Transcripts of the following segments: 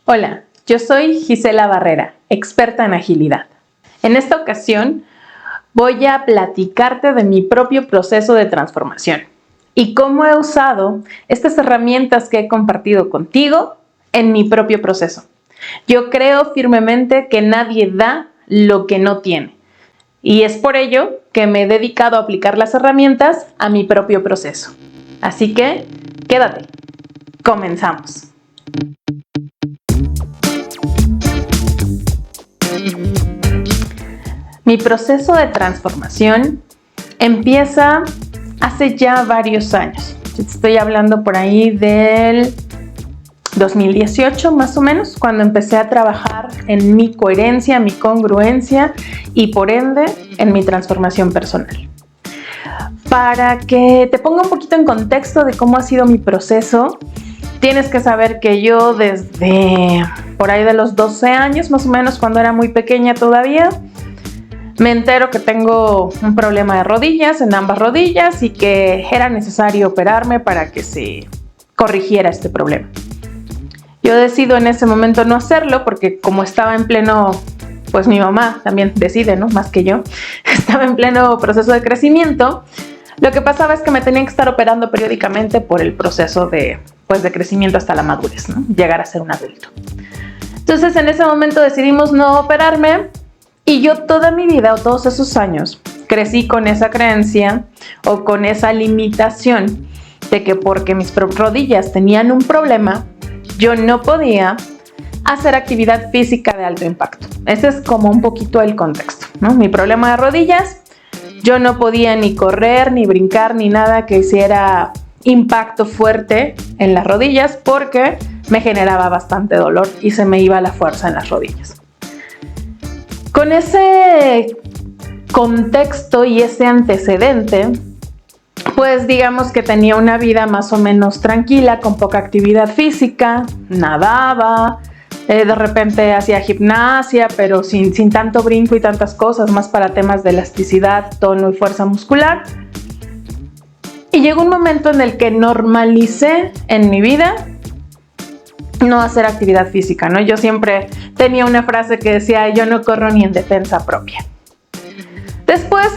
Hola, yo soy Gisela Barrera, experta en agilidad. En esta ocasión voy a platicarte de mi propio proceso de transformación y cómo he usado estas herramientas que he compartido contigo en mi propio proceso. Yo creo firmemente que nadie da lo que no tiene y es por ello que me he dedicado a aplicar las herramientas a mi propio proceso. Así que, quédate, comenzamos. Mi proceso de transformación empieza hace ya varios años. Estoy hablando por ahí del 2018 más o menos, cuando empecé a trabajar en mi coherencia, mi congruencia y por ende en mi transformación personal. Para que te ponga un poquito en contexto de cómo ha sido mi proceso, tienes que saber que yo desde por ahí de los 12 años más o menos, cuando era muy pequeña todavía, me entero que tengo un problema de rodillas, en ambas rodillas, y que era necesario operarme para que se corrigiera este problema. Yo decido en ese momento no hacerlo porque como estaba en pleno, pues mi mamá también decide, ¿no? Más que yo, estaba en pleno proceso de crecimiento. Lo que pasaba es que me tenían que estar operando periódicamente por el proceso de crecimiento hasta la madurez, ¿no? Llegar a ser un adulto. Entonces en ese momento decidimos no operarme. Y yo toda mi vida o todos esos años crecí con esa creencia o con esa limitación de que porque mis rodillas tenían un problema, yo no podía hacer actividad física de alto impacto. Ese es como un poquito el contexto, ¿no? Mi problema de rodillas, yo no podía ni correr, ni brincar, ni nada que hiciera impacto fuerte en las rodillas porque me generaba bastante dolor y se me iba la fuerza en las rodillas. Con ese contexto y ese antecedente, pues digamos que tenía una vida más o menos tranquila, con poca actividad física, nadaba, de repente hacía gimnasia, pero sin tanto brinco y tantas cosas, más para temas de elasticidad, tono y fuerza muscular. Y llegó un momento en el que normalicé en mi vida no hacer actividad física, ¿no? Yo siempre tenía una frase que decía, yo no corro ni en defensa propia. Después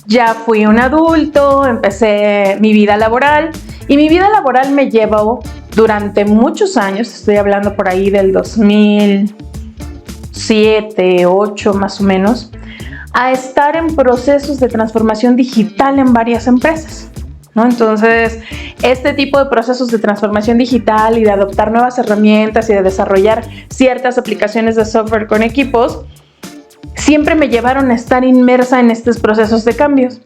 ya fui un adulto, empecé mi vida laboral y mi vida laboral me llevó durante muchos años, estoy hablando por ahí del 2007, 2008 más o menos, a estar en procesos de transformación digital en varias empresas, ¿no? Entonces, este tipo de procesos de transformación digital y de adoptar nuevas herramientas y de desarrollar ciertas aplicaciones de software con equipos siempre me llevaron a estar inmersa en estos procesos de cambios.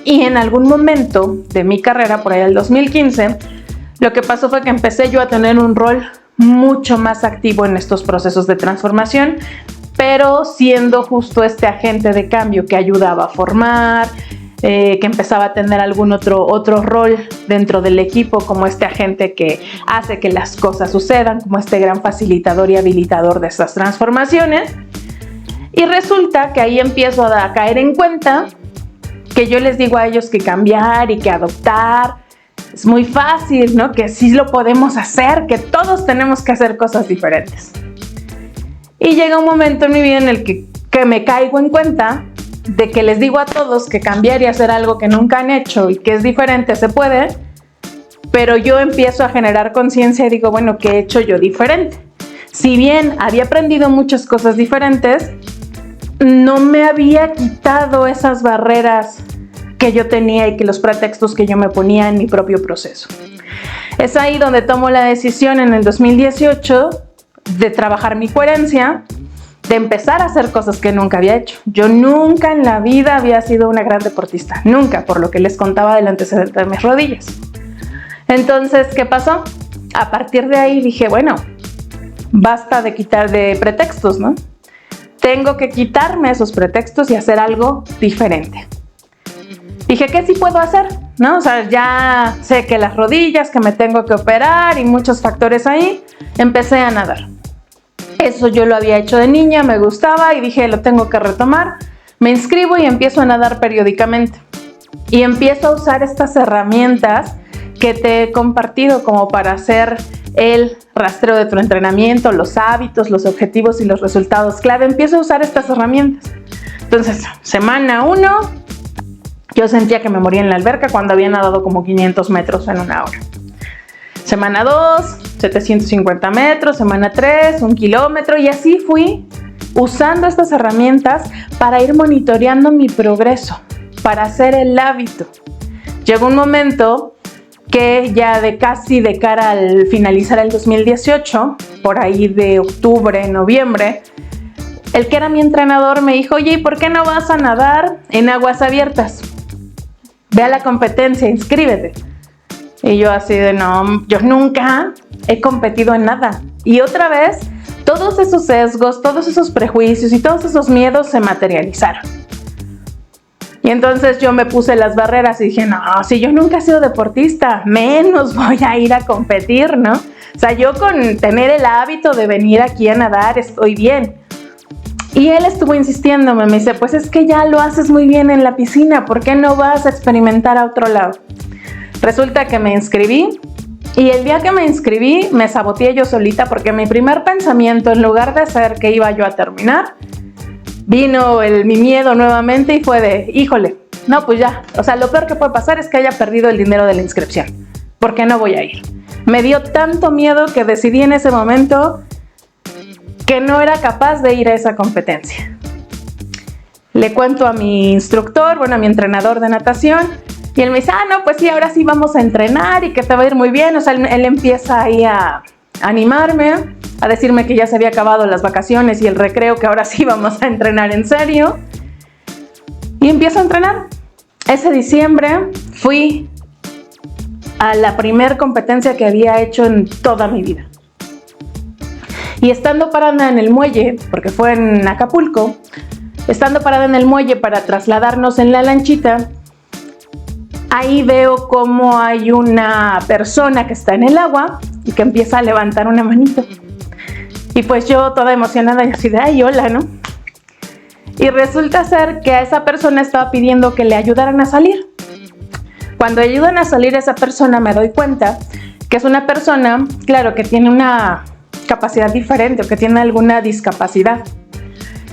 Y en algún momento de mi carrera, por ahí del 2015, lo que pasó fue que empecé yo a tener un rol mucho más activo en estos procesos de transformación, pero siendo justo este agente de cambio que ayudaba a formar, que empezaba a tener algún otro rol dentro del equipo, como este agente que hace que las cosas sucedan, como este gran facilitador y habilitador de estas transformaciones. Y resulta que ahí empiezo a caer en cuenta que yo les digo a ellos que cambiar y que adoptar es muy fácil, ¿no? Que sí lo podemos hacer, que todos tenemos que hacer cosas diferentes. Y llega un momento en mi vida en el que me caigo en cuenta de que les digo a todos que cambiar y hacer algo que nunca han hecho y que es diferente se puede, pero yo empiezo a generar conciencia y digo, bueno, ¿qué he hecho yo diferente? Si bien había aprendido muchas cosas diferentes, no me había quitado esas barreras que yo tenía y que los pretextos que yo me ponía en mi propio proceso. Es ahí donde tomo la decisión en el 2018 de trabajar mi coherencia, de empezar a hacer cosas que nunca había hecho. Yo nunca en la vida había sido una gran deportista, nunca, por lo que les contaba del antecedente de mis rodillas. Entonces, ¿qué pasó? A partir de ahí dije, bueno, basta de quitar de pretextos, ¿no? Tengo que quitarme esos pretextos y hacer algo diferente. Dije, ¿qué sí puedo hacer? ¿No? O sea, ya sé que las rodillas, que me tengo que operar y muchos factores ahí. Empecé a nadar. Eso yo lo había hecho de niña, me gustaba y dije, lo tengo que retomar. Me inscribo y empiezo a nadar periódicamente. Y empiezo a usar estas herramientas que te he compartido como para hacer el rastreo de tu entrenamiento, los hábitos, los objetivos y los resultados clave. Empiezo a usar estas herramientas. Entonces, semana 1, yo sentía que me moría en la alberca cuando había nadado como 500 metros en una hora. Semana 2, 750 metros, semana 3, 1 kilómetro, y así fui usando estas herramientas para ir monitoreando mi progreso, para hacer el hábito. Llegó un momento que ya casi de cara al finalizar el 2018, por ahí de octubre, noviembre, el que era mi entrenador me dijo, oye, ¿y por qué no vas a nadar en aguas abiertas? Ve a la competencia, inscríbete. Y yo así de no, yo nunca he competido en nada. Y otra vez, todos esos sesgos, todos esos prejuicios y todos esos miedos se materializaron. Y entonces yo me puse las barreras y dije, no, si yo nunca he sido deportista, menos voy a ir a competir, ¿no? O sea, yo con tener el hábito de venir aquí a nadar estoy bien. Y él estuvo insistiéndome, me dice, pues es que ya lo haces muy bien en la piscina, ¿por qué no vas a experimentar a otro lado? Resulta que me inscribí y el día que me inscribí me saboteé yo solita porque mi primer pensamiento, en lugar de ser que iba yo a terminar, vino mi miedo nuevamente y fue de, híjole, no, pues ya, o sea, lo peor que puede pasar es que haya perdido el dinero de la inscripción, ¿por qué no voy a ir? Me dio tanto miedo que decidí en ese momento que no era capaz de ir a esa competencia. Le cuento a mi instructor, bueno, a mi entrenador de natación, y él me dice, no, pues sí, ahora sí vamos a entrenar y que te va a ir muy bien. O sea, él empieza ahí a animarme, a decirme que ya se había acabado las vacaciones y el recreo, que ahora sí vamos a entrenar en serio. Y empiezo a entrenar. Ese diciembre fui a la primer competencia que había hecho en toda mi vida. Y estando parada en el muelle, porque fue en Acapulco, estando parada en el muelle para trasladarnos en la lanchita, ahí veo cómo hay una persona que está en el agua y que empieza a levantar una manito. Y pues yo toda emocionada y así de, ay, hola, ¿no? Y resulta ser que a esa persona estaba pidiendo que le ayudaran a salir. Cuando ayudan a salir a esa persona me doy cuenta que es una persona, claro, que tiene una capacidad diferente o que tiene alguna discapacidad.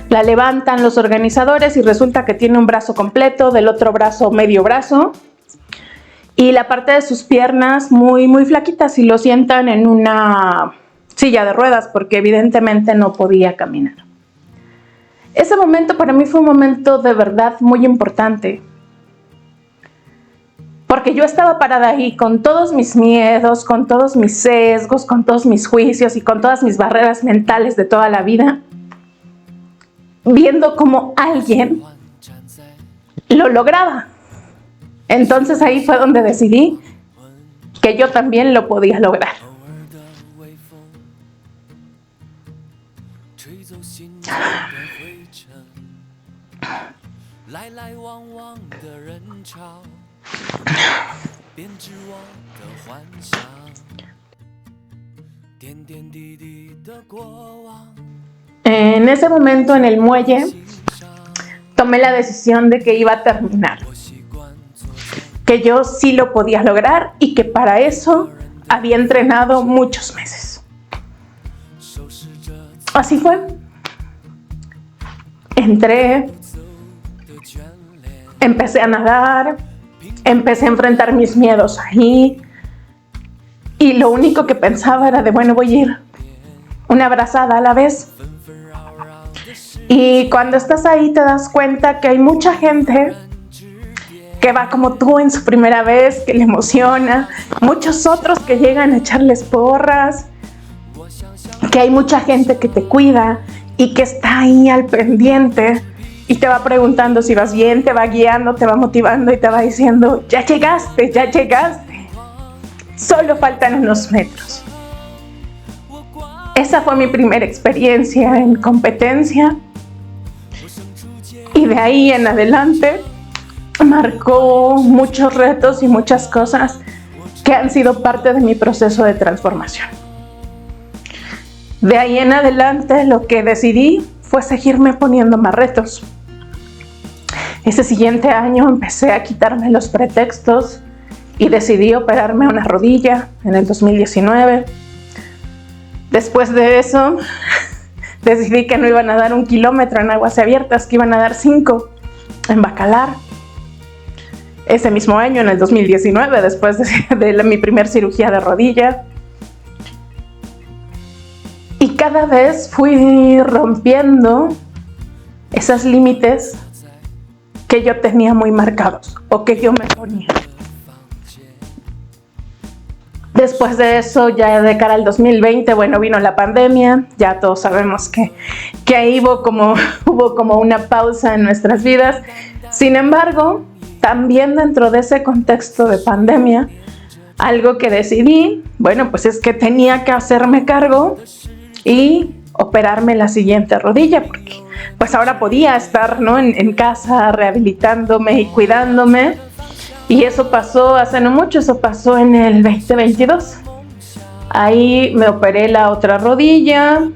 La levantan los organizadores y resulta que tiene un brazo completo, del otro brazo medio brazo, y la parte de sus piernas muy, muy flaquitas, y lo sientan en una silla de ruedas porque evidentemente no podía caminar. Ese momento para mí fue un momento de verdad muy importante, porque yo estaba parada ahí con todos mis miedos, con todos mis sesgos, con todos mis juicios y con todas mis barreras mentales de toda la vida, viendo cómo alguien lo lograba. Entonces ahí fue donde decidí que yo también lo podía lograr. En ese momento en el muelle tomé la decisión de que iba a terminar, que yo sí lo podía lograr y que para eso había entrenado muchos meses. Así fue. Entré, empecé a nadar, empecé a enfrentar mis miedos ahí y lo único que pensaba era de, bueno, voy a ir una brazada a la vez. Y cuando estás ahí te das cuenta que hay mucha gente que va como tú en su primera vez, que le emociona, muchos otros que llegan a echarles porras, que hay mucha gente que te cuida y que está ahí al pendiente y te va preguntando si vas bien, te va guiando, te va motivando y te va diciendo, ya llegaste, solo faltan unos metros. Esa fue mi primera experiencia en competencia y de ahí en adelante marcó muchos retos y muchas cosas que han sido parte de mi proceso de transformación. De ahí en adelante lo que decidí fue seguirme poniendo más retos. Ese siguiente año empecé a quitarme los pretextos y decidí operarme una rodilla en el 2019. Después de eso, decidí que no iban a dar 1 kilómetro en aguas abiertas, que iban a dar 5 en Bacalar. Ese mismo año, en el 2019, después de mi primer cirugía de rodilla. Y cada vez fui rompiendo esos límites que yo tenía muy marcados o que yo me ponía. Después de eso, ya de cara al 2020, bueno, vino la pandemia. Ya todos sabemos que ahí hubo como una pausa en nuestras vidas. Sin embargo, también dentro de ese contexto de pandemia, algo que decidí, bueno, pues es que tenía que hacerme cargo y operarme la siguiente rodilla, porque pues ahora podía estar, ¿no?, en casa rehabilitándome y cuidándome. Y eso pasó hace no mucho, eso pasó en el 2022. Ahí me operé la otra rodilla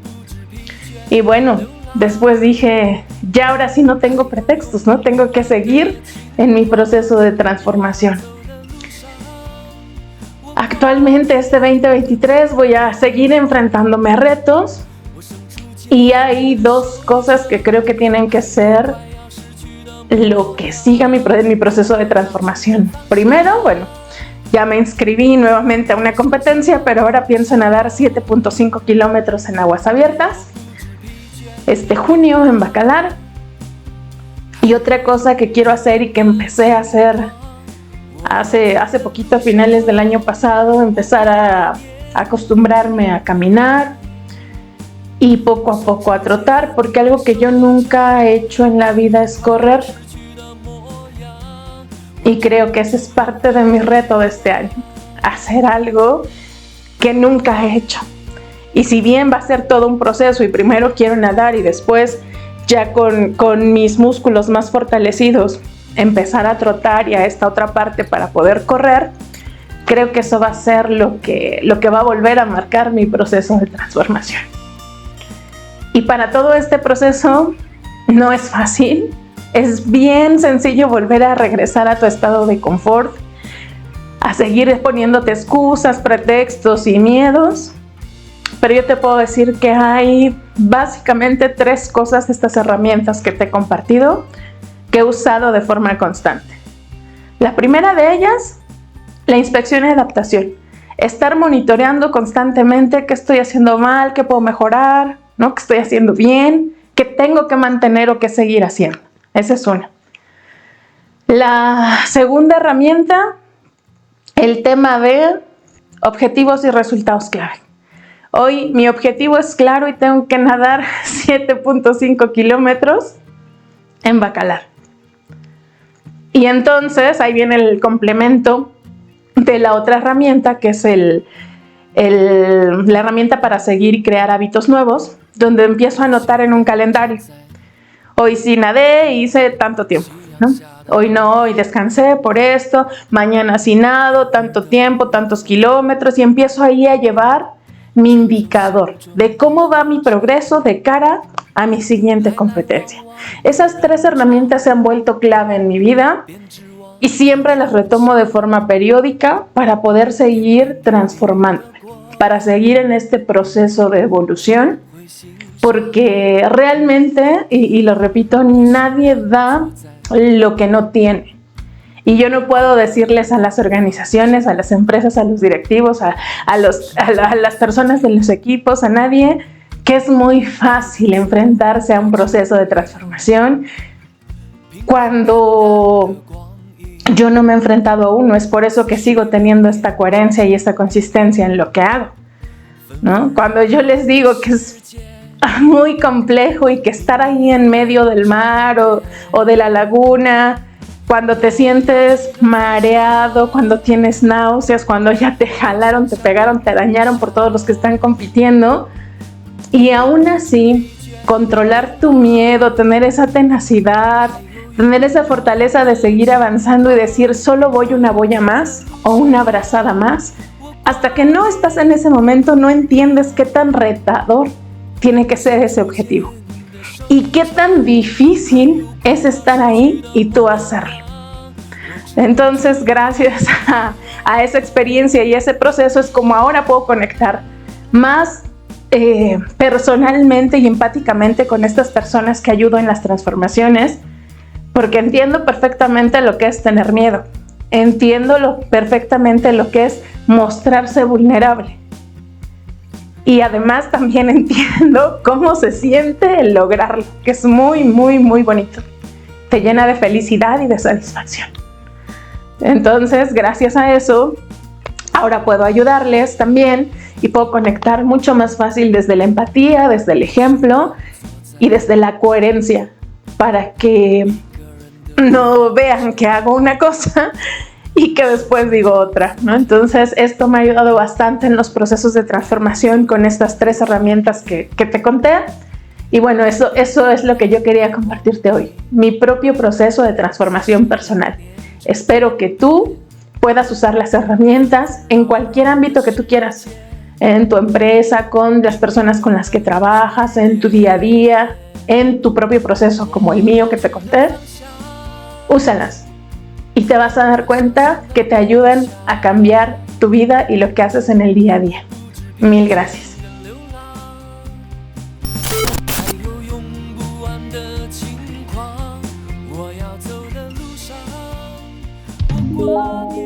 y bueno, después dije, ya ahora sí no tengo pretextos, ¿no? Tengo que seguir en mi proceso de transformación. Actualmente, este 2023, voy a seguir enfrentándome a retos y hay 2 cosas que creo que tienen que ser lo que siga mi proceso de transformación. Primero, bueno, ya me inscribí nuevamente a una competencia, pero ahora pienso nadar 7.5 kilómetros en aguas abiertas este junio en Bacalar. Y otra cosa que quiero hacer y que empecé a hacer hace poquito, a finales del año pasado, empezar a acostumbrarme a caminar y poco a poco a trotar, porque algo que yo nunca he hecho en la vida es correr. Y creo que ese es parte de mi reto de este año, hacer algo que nunca he hecho. Y si bien va a ser todo un proceso y primero quiero nadar y después ya con mis músculos más fortalecidos empezar a trotar y a esta otra parte para poder correr, creo que eso va a ser lo que va a volver a marcar mi proceso de transformación. Y para todo este proceso no es fácil, es bien sencillo volver a regresar a tu estado de confort, a seguir poniéndote excusas, pretextos y miedos, pero yo te puedo decir que hay básicamente 3 cosas, estas herramientas que te he compartido, que he usado de forma constante. La primera de ellas, la inspección y adaptación. Estar monitoreando constantemente qué estoy haciendo mal, qué puedo mejorar, ¿no?, qué estoy haciendo bien, qué tengo que mantener o qué seguir haciendo. Esa es una. La segunda herramienta, el tema de objetivos y resultados clave. Hoy mi objetivo es claro y tengo que nadar 7.5 kilómetros en Bacalar. Y entonces ahí viene el complemento de la otra herramienta, que es la herramienta para seguir y crear hábitos nuevos, donde empiezo a anotar en un calendario. Hoy sí nadé y hice tanto tiempo, ¿no? Hoy no, hoy descansé por esto, mañana sí nado, tanto tiempo, tantos kilómetros, y empiezo ahí a llevar mi indicador de cómo va mi progreso de cara a mi siguiente competencia. Esas 3 herramientas se han vuelto clave en mi vida y siempre las retomo de forma periódica para poder seguir transformándome, para seguir en este proceso de evolución, porque realmente, y lo repito, nadie da lo que no tiene. Y yo no puedo decirles a las organizaciones, a las empresas, a los directivos, a las personas de los equipos, a nadie, que es muy fácil enfrentarse a un proceso de transformación cuando yo no me he enfrentado a uno. Es por eso que sigo teniendo esta coherencia y esta consistencia en lo que hago, ¿no? Cuando yo les digo que es muy complejo y que estar ahí en medio del mar o de la laguna, cuando te sientes mareado, cuando tienes náuseas, cuando ya te jalaron, te pegaron, te dañaron por todos los que están compitiendo, y aún así controlar tu miedo, tener esa tenacidad, tener esa fortaleza de seguir avanzando y decir solo voy una boya más o una brazada más, hasta que no estás en ese momento no entiendes qué tan retador tiene que ser ese objetivo y qué tan difícil es estar ahí y tú hacerlo. Entonces, gracias a esa experiencia y ese proceso es como ahora puedo conectar más personalmente y empáticamente con estas personas que ayudo en las transformaciones, porque entiendo perfectamente lo que es tener miedo, entiendo perfectamente lo que es mostrarse vulnerable. Y además también entiendo cómo se siente el lograrlo, que es muy, muy, muy bonito. Te llena de felicidad y de satisfacción. Entonces, gracias a eso, ahora puedo ayudarles también y puedo conectar mucho más fácil desde la empatía, desde el ejemplo y desde la coherencia, para que no vean que hago una cosa y que después digo otra, ¿no? Entonces, esto me ha ayudado bastante en los procesos de transformación con estas 3 herramientas que te conté. Y bueno, eso es lo que yo quería compartirte hoy, mi propio proceso de transformación personal. Espero que tú puedas usar las herramientas en cualquier ámbito que tú quieras, en tu empresa, con las personas con las que trabajas, en tu día a día, en tu propio proceso como el mío que te conté. Úsalas y te vas a dar cuenta que te ayudan a cambiar tu vida y lo que haces en el día a día. Mil gracias.我